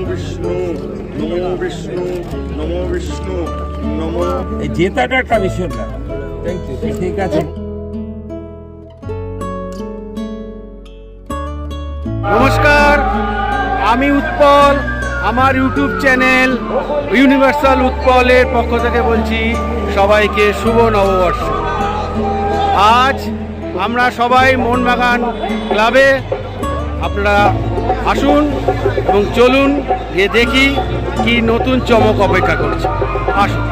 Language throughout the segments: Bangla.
বিষ্ণু নমো বিষ্ণু নমো বিষ্ণু নমো। এই জেতাটা একটা বিষয় না। Thank you. ঠিক আছে। নমস্কার, আমি উৎপল। আমার ইউটিউব চ্যানেল ইউনিভার্সাল উৎপলের পক্ষ থেকে বলছি সবাইকে শুভ নববর্ষ। আজ আমরা সবাই মোহনবাগান ক্লাবে, আপনারা আসুন এবং চলুন গিয়ে দেখি কি নতুন চমক অপেক্ষা করছে। আসুন।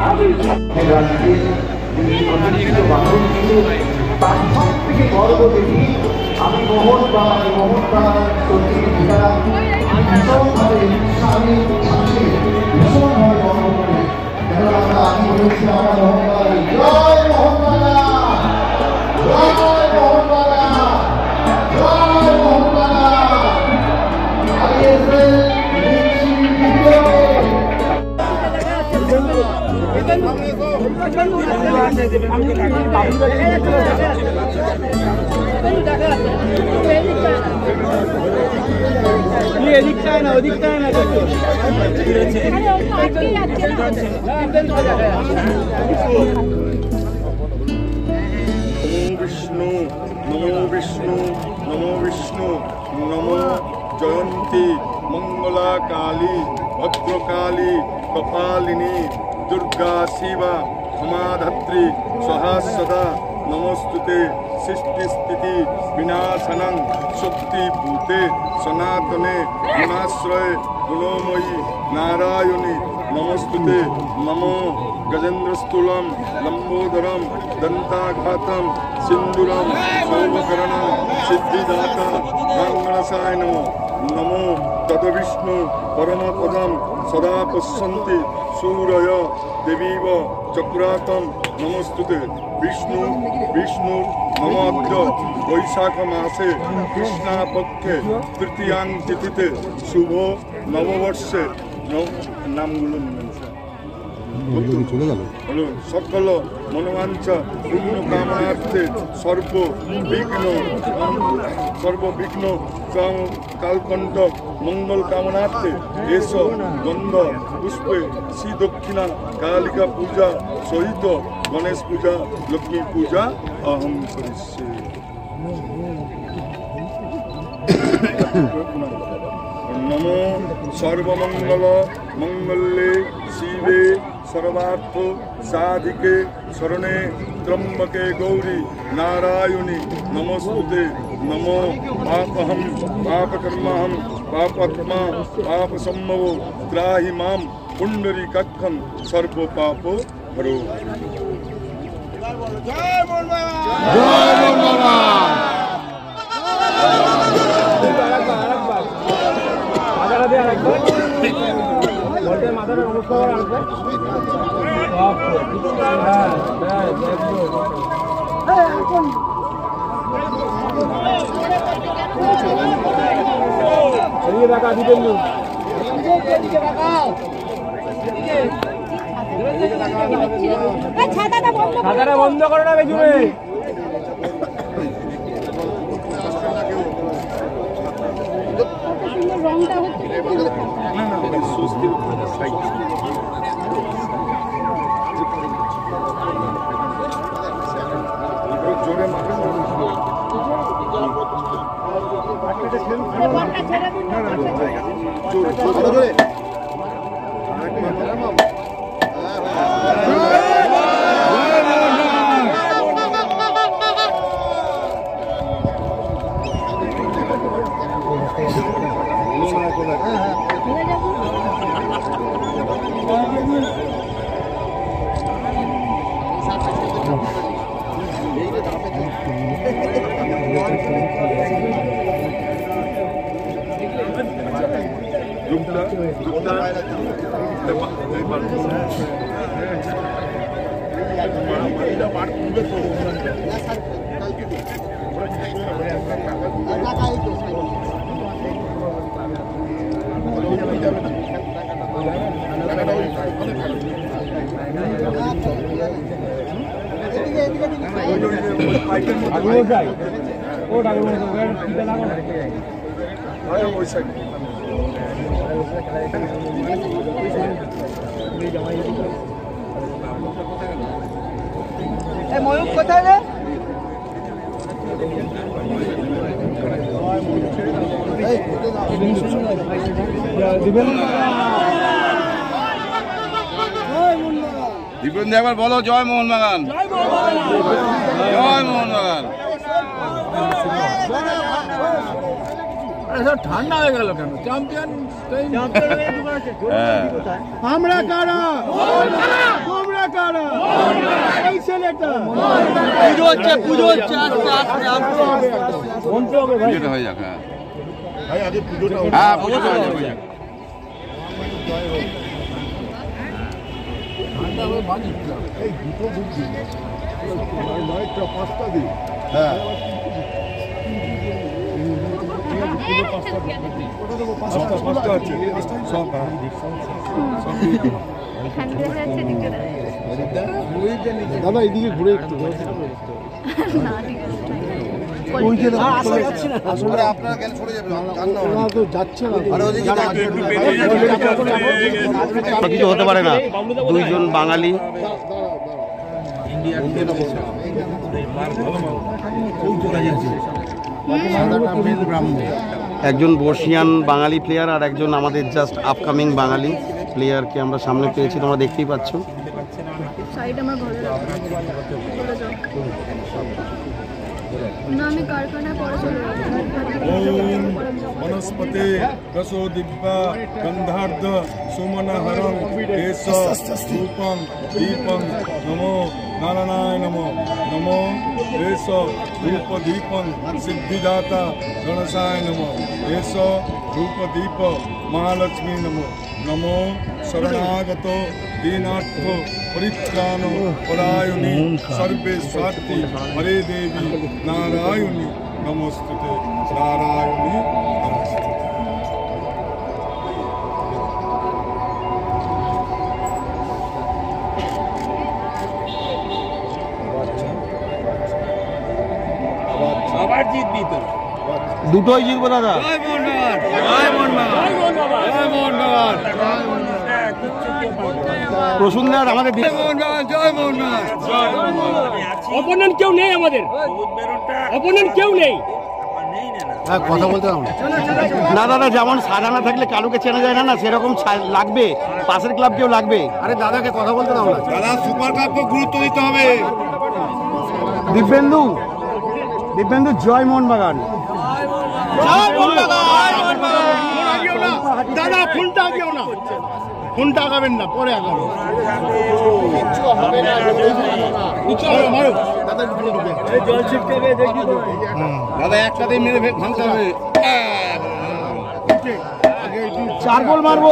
আমি মোহনবাগান ভীষণভাবে গর্ব করি। কেন আমরা আগে বলেছি আমরা মোহনবাগান, জয় মোহনবাগান, জয় মোহনবাগান, জয় মোহনবাগান। এদিকটায় না, ওদিকটায় না। বিষ্ণু নমো বিষ্ণু নমো বিষ্ণু নমো। জয়ন্তী মঙ্গলা কালী ভদ্রকালী কপালিনী দুর্গা শিবা ক্ষমাধাত্রী স্বাহা সদা নমস্তুতে। সৃষ্টি স্থিতি বিনাশনং শক্তিভূতে সনাতনে গুণাশ্রয়ে গুণময়ী নারায়ণী নমস্তুতে। নমো গজেন্দ্রস্থূলম লম্বোদরম দন্তাঘাতম সিন্দুরম সর্বকরণম সিদ্ধিদাতা কাঙ্গণসায় নমো। নমো তদ্বিষ্ণু পরমপদম সদা পশ্যন্তি সূরয় দেবীব চক্রাতম নমস্তুতে। বিষ্ণু বিষ্ণুর নমোদ্র বৈশাখ মাসে কৃষ্ণাপক্ষে তৃতীয়াং তিথিতে শুভ নববর্ষে নামগুলো সকল মনোবাঞ্ছা পূর্ণ কামনার্থে সর্ববিঘ্ন কালকণ্টক মঙ্গল কামনার্থে এস গন্ধ পুষ্পে শ্রী দক্ষিণা কালিকা পূজা সহিত গণেশ পূজা লক্ষ্মী পূজা অহং করিষ্যে। নমো সর্বমঙ্গল মঙ্গলে শিবে সর্বার্থ সাধিকে শরণে ত্রম্বকে গৌরী নারায়ণী নমস্তুতে। নমো পাপহম পাপকর্মহম পাপাত্মা পাপসম্ভব ত্রাহি মাম পুণ্ডরীকাক্ষং সর্ব পাপ হরো। জয় মোহনবাগান, জয় মোহনবাগান। মাথাটা নমস্কার আসবে। ছাতাটা বন্ধ করো না বেজুরে। রংটা হচ্ছে জোরে মাথা ওই সাইড ময়ূর কোথায় রে? দীপেন একবার বলো জয় মোহনবাগান, জয় মোহনবাগান। ঠান্ডা হয়ে গেল কেন? চ্যাম্পিয়ন আমরা কারা? তোমরা কারা? এই ছেলেটা পুজো হচ্ছে, পুজো হচ্ছে। পুজোটা হয়ে যাক। হ্যাঁ পুজোটা হয়ে যাক। হ্যাঁ পাঁচটা আছে সব দাদা এইদিকে ঘুরে একটু আপনারা কেন ছড়ে যাবেন? যাচ্ছে না কিছু হতে পারে না। দুইজন বাঙালি একজন বর্ষিয়ান বাঙালি প্লেয়ার আর একজন আমাদের জাস্ট আপকামিং বাঙালি প্লেয়ারকে আমরা সামনে পেয়েছি, তোমরা দেখতেই পাচ্ছ। वनस्पते रसो दिव्या गंधार्ध सुमनहरं केश रूपं दीपं नमो नारायणाय नमो नमो केश रूप दीपं सिद्धिदाता गणेशाय नमो केश रूप दीप महालक्ष्मी नमो नमो शरणागतो दीनार्थो परित्राणो परायणी सर्वे स्वाति हरे देवी नारायणी नमोस्तुते नारायणी नमस्ते। আবার জিতবি তো। দুটোই জিতবো দাদা। প্রসূনদার আমাদের অপোনেন্ট কেউ নেই, আমাদের অপোনেন্ট কেউ নেই। কথা বলতে না দাদা, যেমন সাজানা থাকলে কালুকে চেনা যায় না, না সেরকম লাগবে, পাশের ক্লাবকেও লাগবে। আরে দাদাকে কথা বলতে দাও না দাদা, সুপার কাপকে গুরুত্ব দিতে হবে। দিব্যেন্দু, দিব্যেন্দু জয় মোহনবাগান। দাদা ফোনটা আগেও না, ফোনটা আগাবেন না, পরে আগাবেন। জল ছিটকাবে দেখি তো দাদা, একসাথেই মেরে ভাঙতে হবে। 4 গোল মারবো,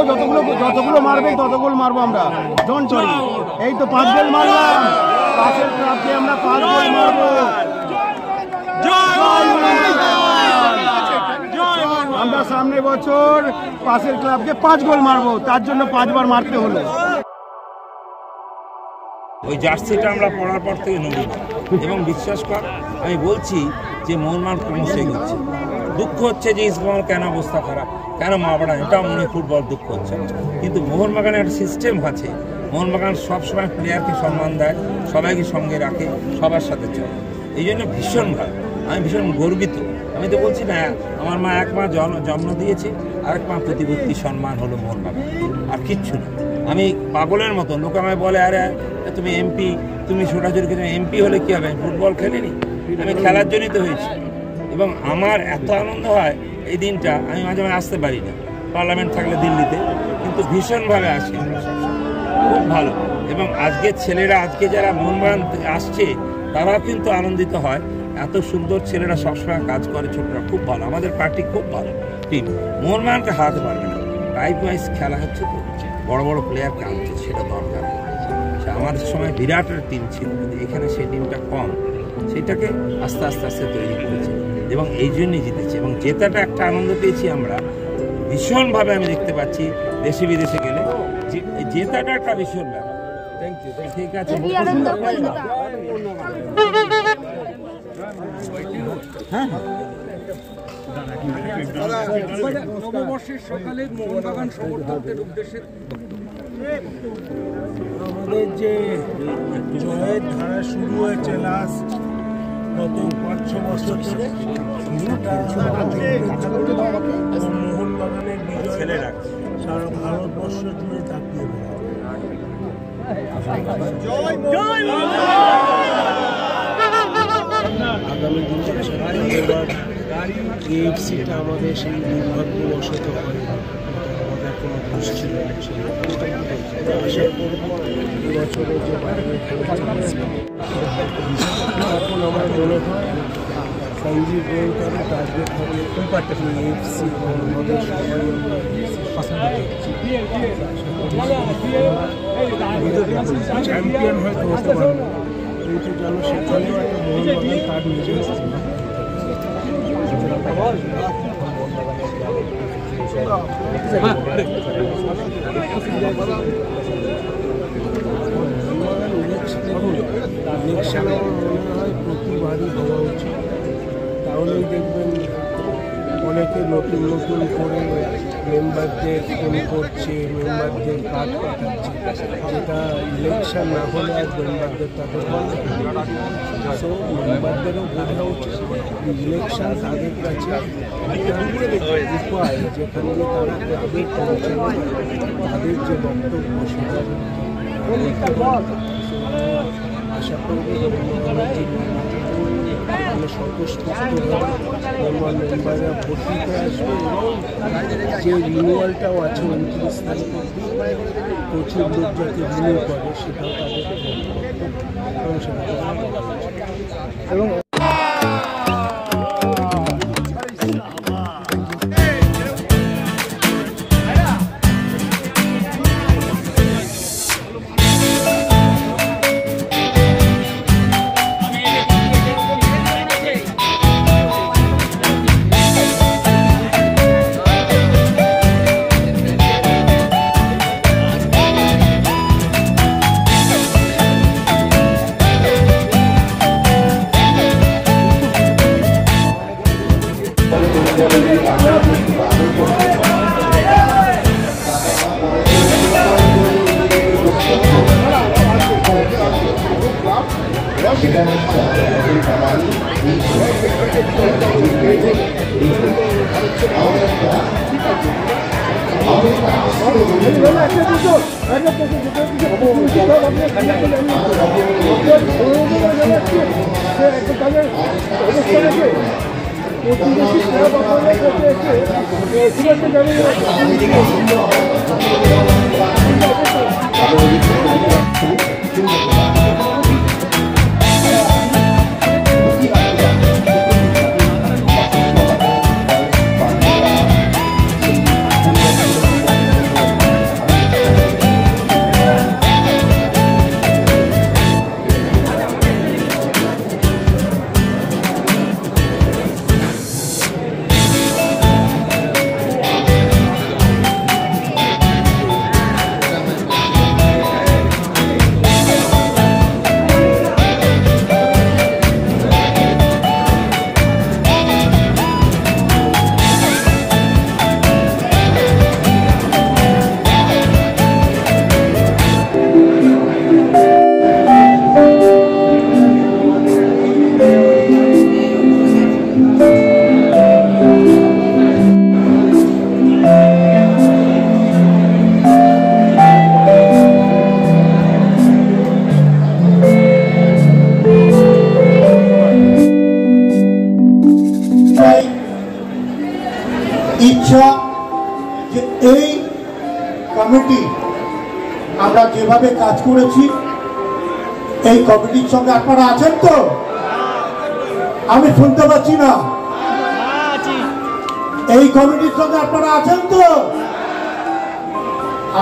যতগুলো মারবে তত গোল মারবো আমরা। জন চড়ি এই তো 5 গোল মারলাম, পাশের ক্লাবকে আমরা 5 গোল মারবো। আমরা সামনে বছর পাশের ক্লাবকে 5 গোল মারবো, তার জন্য 5 বার মারতে হলো। ওই জার্সিটা আমরা পড়ার পর থেকে নড়ি না, এবং বিশ্বাস কর আমি বলছি যে মোহনবাগান ক্রমশ এগোচ্ছে। দুঃখ হচ্ছে যে ইস্টবেঙ্গল কেন অবস্থা খারাপ, কেন মাবাড়া, এটাও মনে ফুটবল দুঃখ হচ্ছে। কিন্তু মোহনবাগানের একটা সিস্টেম আছে, মোহনবাগান সবসময় প্লেয়ারকে সম্মান দেয়, সবাইকে সঙ্গে রাখে, সবার সাথে চলে। এই জন্য ভীষণ ভালো, আমি ভীষণ গর্বিত। আমি তো বলছি না, আমার মা 1 মা জন্ম দিয়েছে, আরেক মা প্রতিপত্তি সম্মান হলো মোহনবাগান, আর কিচ্ছু না। আমি পাগলের মতো, লোক আমায় বলে আরে তুমি এমপি, তুমি ছোটাছুটি করে এমপি হলে কী হবে, ফুটবল খেলিনি, আমি খেলার জন্যই তো হয়েছি। এবং আমার এত আনন্দ হয় এই দিনটা, আমি মাঝে মাঝে আসতে পারি না, পার্লামেন্ট থাকলে দিল্লিতে, কিন্তু ভীষণভাবে আসি আমরা সবসময়, খুব ভালো। এবং আজকের ছেলেরা, আজকে যারা মোহনবাগান আসছে তারাও কিন্তু আনন্দিত হয়, এত সুন্দর ছেলেরা সবসময় কাজ করে, ছোটরা খুব ভালো, আমাদের পার্টি খুব ভালো টিম, মোহনবাগানকে হারাতে পারবে না। টাইপ ওয়াইজ খেলা হচ্ছে তো, বড় বড় প্লেয়ারকে আনছে, সেটা দরকার। আমাদের সময় বিরাটের টিম ছিল, কিন্তু এখানে সেই টিমটা কম, সেটাকে আস্তে আস্তে আস্তে তৈরি করেছে এবং এই জন্যই জিতেছে। এবং জেতাটা একটা আনন্দ পেয়েছি আমরা ভীষণভাবে, আমি দেখতে পাচ্ছি দেশে বিদেশে গেলে জেতাটা একটা ভীষণ ব্যাপার। থ্যাংক ইউ, ঠিক আছে। হ্যাঁ নববর্ষের সকালে মোহনবাগান সমর্থকদের উদ্দেশ্যে আমাদের যে জয়ের ধারা শুরু হয়েছে লাস্ট গত 5-6 বছর ধরে এবং মোহনবাগানের বিজয় সারা ভারতবর্ষ জুড়ে তাকিয়ে আগামী দিনে এবার এএফসিটা আমাদের সেই দুর্ভাগ্যবশত হয় আমাদের কোনো দোষ ছিল না আশা করব এবছরে যে বাইরে এখন আমার মনে হয় সঞ্জীব গোয়েঙ্কারের টার্গেট হবে এএফসি আমাদের সবাই চ্যাম্পিয়ন হয়তো হতে পারবে কিন্তু যেন সেখানেও একটা মোহনবাগান তার নিজের ইলেকশন আমার মনে হয় প্রতিবারই হওয়া উচিত তাহলেই দেখবেন অনেকে নতুন নতুন করে মেম্বারদের ফোন করছে মেম্বারদের কার্ড পাঠাচ্ছে যেটা ইলেকশন না হলে আর মেম্বারদের তাদের সো মেম্বারদেরও বোঝা উচিত ইলেকশন তাদের কাছে উপায় যেখানে তারা ক্লাবে পৌঁছানো তাদের যে বক্তব্য সেটা আশা করবো মেম্বাররা ভোট দিতে আসবে এবং যে রিনিউয়ালটাও আছে 29 তারিখ প্রচুর লোক যাতে রিনিউ করে সেটাও তাদের এবং ইচ্ছা যে এই কমিটি আমরা যেভাবে কাজ করেছি এই কমিটির সঙ্গে আপনারা আছেন তো? আমি শুনতে পাচ্ছি না। এই কমিটির সঙ্গে আপনারা আছেন তো?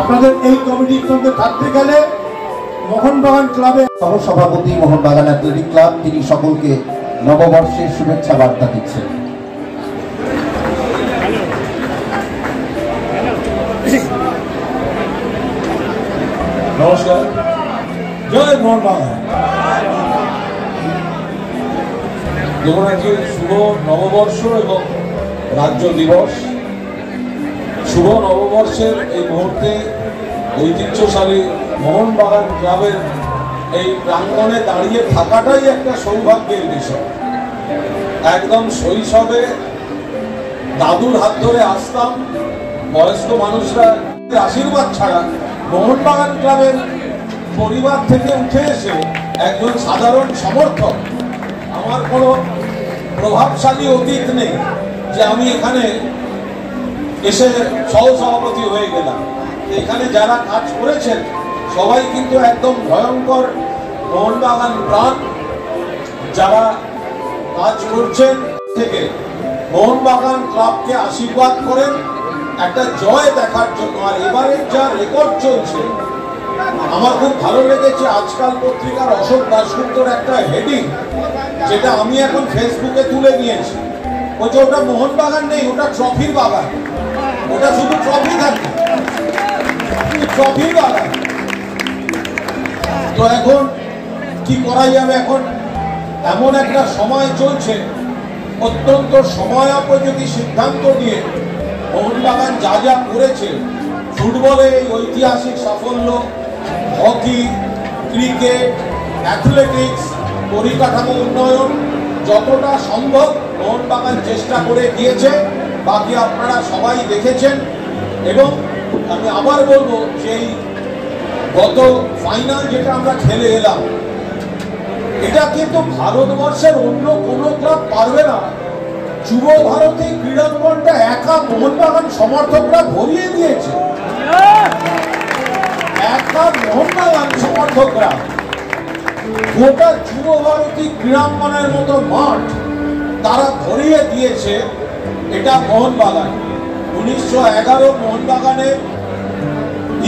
আপনাদের এই কমিটির সঙ্গে থাকতে গেলে মোহনবাগান ক্লাবের সহসভাপতি মোহনবাগান অ্যাথলেটিক ক্লাব তিনি সকলকে নববর্ষের শুভেচ্ছা বার্তা দিচ্ছেন। নমস্কার, জয় মোহনবাগান। দেখুন আজকে শুভ নববর্ষ এবং রাজ্য দিবস, শুভ নববর্ষের এই মুহূর্তে ঐতিহ্যশালী মোহনবাগান ক্লাবের এই প্রাঙ্গণে দাঁড়িয়ে থাকাটাই একটা সৌভাগ্যের বিষয়। একদম শৈশবে দাদুর হাত ধরে আসতাম, বয়স্ক মানুষরা আশীর্বাদ ছাড়া মোহনবাগান ক্লাবের পরিবার থেকে উঠে এসে একজন সাধারণ সমর্থক, আমার কোনো প্রভাবশালী অতীত নেই যে আমি এখানে এসে সহসভাপতি হয়ে গেলাম। এখানে যারা কাজ করেছেন সবাই কিন্তু একদম ভয়ঙ্কর মোহনবাগান প্রাণ, যারা কাজ করছেন থেকে মোহনবাগান ক্লাবকে আশীর্বাদ করেন একটা জয় দেখার জন্য। আর এবারের যা রেকর্ড চলছে, আমার খুব ভালো লেগেছে আজকাল পত্রিকার অশোক দাশগুপ্তর একটা হেডিং, যেটা আমি এখন ফেসবুকে তুলে নিয়েছি। বলছে ওটা মোহনবাগান নেই, ওটা ট্রফির বাগান, ওটা শুধু ট্রফি থাকে, ট্রফির বাগান। তো এখন কি করা যাবে? এখন এমন একটা সময় চলছে, অত্যন্ত সময়োপযোগী সিদ্ধান্ত নিয়ে মোহনবাগান যা যা করেছে, ফুটবলে এই ঐতিহাসিক সাফল্য, হকি, ক্রিকেট, অ্যাথলেটিক্স, পরিকাঠামো উন্নয়ন, যতটা সম্ভব মোহনবাগান চেষ্টা করে গিয়েছে। বাকি আপনারা সবাই দেখেছেন। এবং আমি আবার বলবো যে গত ফাইনাল যেটা আমরা খেলে এলাম, এটা কিন্তু ভারতবর্ষের অন্য কোনো ক্লাব পারবে না। যুব ভারতী ক্রীড়াঙ্গনটা একা মোহনবাগান সমর্থকরা ভরিয়ে দিয়েছে, একা মোহনবাগান সমর্থকরা গোটা যুব ভারতী ক্রীড়াঙ্গনের মতো মাঠ তারা ভরিয়ে দিয়েছে। এটা মোহনবাগান 1911 মোহনবাগানের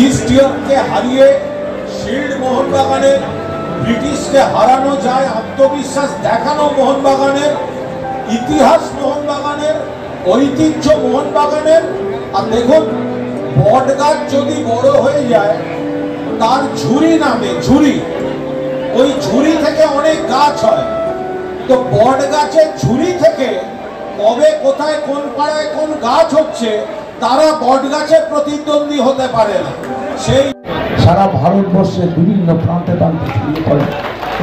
ইস্ট ইয়র্ককে হারিয়ে শিল্ড মোহনবাগানের, ব্রিটিশকে হারানো যায় আত্মবিশ্বাস দেখানো মোহনবাগানের, ইতিহাস মোহনবাগানের, ঐতিহ্য মোহনবাগানের। আর দেখুন, বট গাছ যদি বড় হয়ে যায় তার ঝুরি নামে, ঝুরি, ওই ঝুরি থেকে অনেক গাছ হয়। তো বট গাছের ঝুরি থেকে কবে কোথায় কোন পাড়ায় কোন গাছ হচ্ছে তারা বট গাছের প্রতিদ্বন্দ্বী হতে পারে না। সেই সারা ভারতবর্ষের বিভিন্ন প্রান্তে প্রান্তে ছড়িয়ে পড়ে,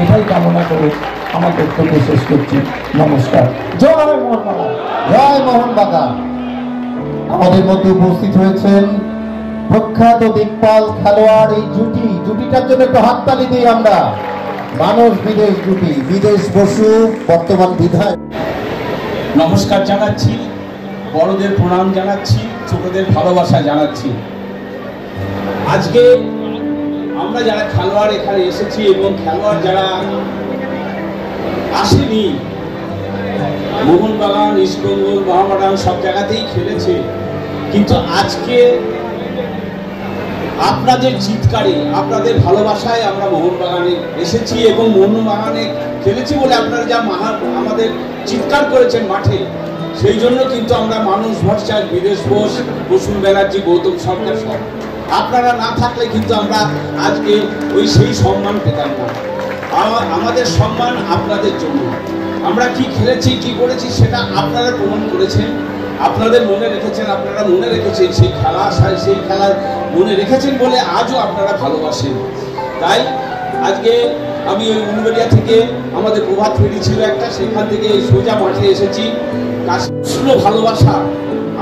এটাই কামনা করে আমার বক্তব্য শেষ করছি। নমস্কার। জয় মোহনবাগান, জয় মোহনবাগান। আমাদের মধ্যে উপস্থিত হয়েছেন প্রখ্যাত দিকপাল খেলোয়াড় এই জুটিটার জন্য একটু হাততালি দিই আমরা। মানস বিদেশ জুটি, বিদেশ বসু বর্তমান বিধায়ক। নমস্কার জানাচ্ছি, বড়দের প্রণাম জানাচ্ছি, ছোটদের ভালোবাসা জানাচ্ছি। আজকে আমরা যারা খেলোয়াড় এখানে এসেছি এবং খেলোয়াড় যারা আসেনি, মোহনবাগান, ইস্টবেঙ্গল, মোহামেডান সব জায়গাতেই খেলেছে, কিন্তু আজকে আপনাদের চিৎকারে, আপনাদের ভালোবাসায় আমরা মোহনবাগানে এসেছি এবং মোহনবাগানে খেলেছি বলে আপনারা যা আমাদের চিৎকার করেছেন মাঠে, সেই জন্য কিন্তু আমরা মানুষ ভট্টাচার্য, বিদেশ বোস, বসুন ব্যানার্জি, গৌতম সরকার সব আপনারা না থাকলে কিন্তু আমরা আজকে ওই সেই সম্মান পেতাম না। আমাদের সম্মান আপনাদের জন্য। আমরা কি খেলেছি, কি করেছি সেটা আপনারা প্রমাণ করেছেন, আপনাদের মনে রেখেছেন, আপনারা মনে রেখেছেন সেই খেলা মনে রেখেছেন বলে আজও আপনারা ভালোবাসেন। তাই আজকে আমি ওই উলবেড়িয়া থেকে, আমাদের প্রভাত ফেরি ছিল একটা, সেখান থেকে সোজা মাঠে এসেছি। কাশির ভালোবাসা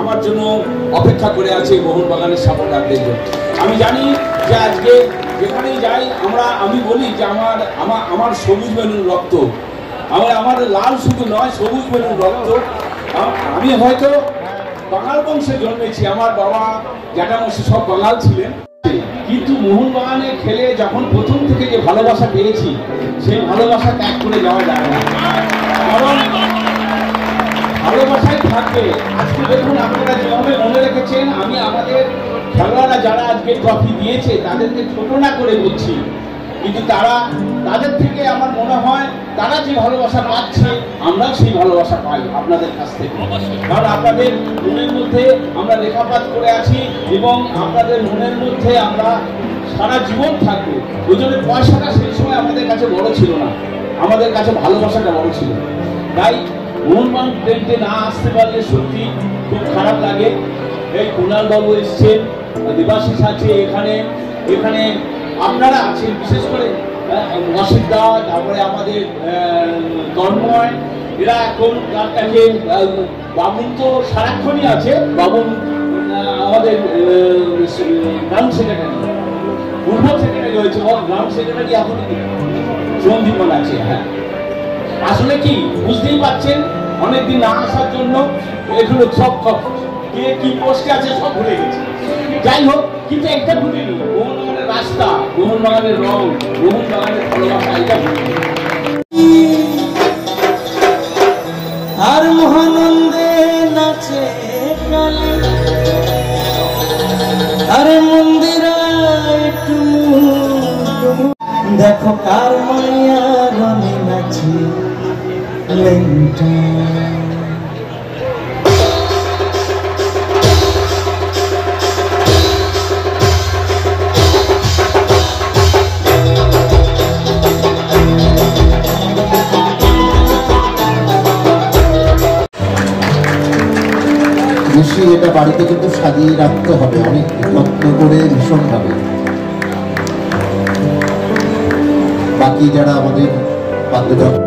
আমার জন্য অপেক্ষা করে আছে মোহনবাগানের সাপোর্টারদের জন্য। আমি জানি যে আজকে যেখানেই যাই আমি বলি যে আমার সবুজ বেলুন রক্ত, আমার লাল শুধু নয়, সবুজ বেলুন রক্ত। আমি হয়তো বাঙাল বংশে জন্মেছি, আমার বাবা জ্যাঠামশাই সব বাঙাল ছিলেন, কিন্তু মোহনবাগানে খেলে যখন প্রথম থেকে যে ভালোবাসা পেয়েছি, সেই ভালোবাসা ত্যাগ করে যাওয়া যায় না, কারণ ভালোবাসাই থাকবে। আজকে দেখুন আপনারা যেভাবে মনে রেখেছেন, আমি আমাদের খেলোয়াড়রা যারা আজকে ট্রফি দিয়েছে তাদেরকে ছোট না করে বলছি, কিন্তু তাদের থেকে আমার মনে হয় তারা যে ভালোবাসা পাচ্ছে আমরাও সেই ভালোবাসা পাই আপনাদের কাছ থেকে, কারণ আপনাদের মনের মধ্যে আমরা লেখাপাত করে আছি এবং আপনাদের মনের মধ্যে আমরা সারা জীবন থাকবো। ওই জন্য পয়সাটা সেই সময় আমাদের কাছে বড় ছিল না, আমাদের কাছে ভালোবাসাটা বড় ছিল। তাই মোহনবাগান ট্রেনকে না আসতে পারলে সত্যি খুব খারাপ লাগে। এই কুণাল বাবু এসছেন, দেবাশিস আছে এখানে, এখানে আপনারা আছেন, বিশেষ করে অসিদ্ধা, তারপরে আমাদের তন্ময়, এরা এখন গানটাকে, বাবুন তো সারাক্ষণই আছে, বাবুন আমাদের গ্রাউন্ড সেক্রেটারি, পূর্ব সেক্রেটারি হয়েছে, গ্রাউন্ড সেক্রেটারি এখন সন্দীপন আছে। হ্যাঁ, আসলে কি বুঝতেই পারছেন, অনেকদিন না আসার জন্য এগুলো সব কে কি পোস্টে আছে সব ভুলে গেছে। যাই হোক, কিন্তু একটা ভুলিনি, মোহনবাগানের রাস্তা, মোহনবাগানের রং, মোহনবাগানের ভালোবাসা, এটা ভুলিনি। আর মহানন্দে নাচে কালে, আরে মন্দিরা একটু দেখো কার মায়া রঙে নাচে লেংটা। বেশি এটা বাড়িতে কিন্তু সাজিয়ে রাখতে হবে অনেক যত্ন করে, ভীষণভাবে। বাকি যারা আমাদের বান্ধব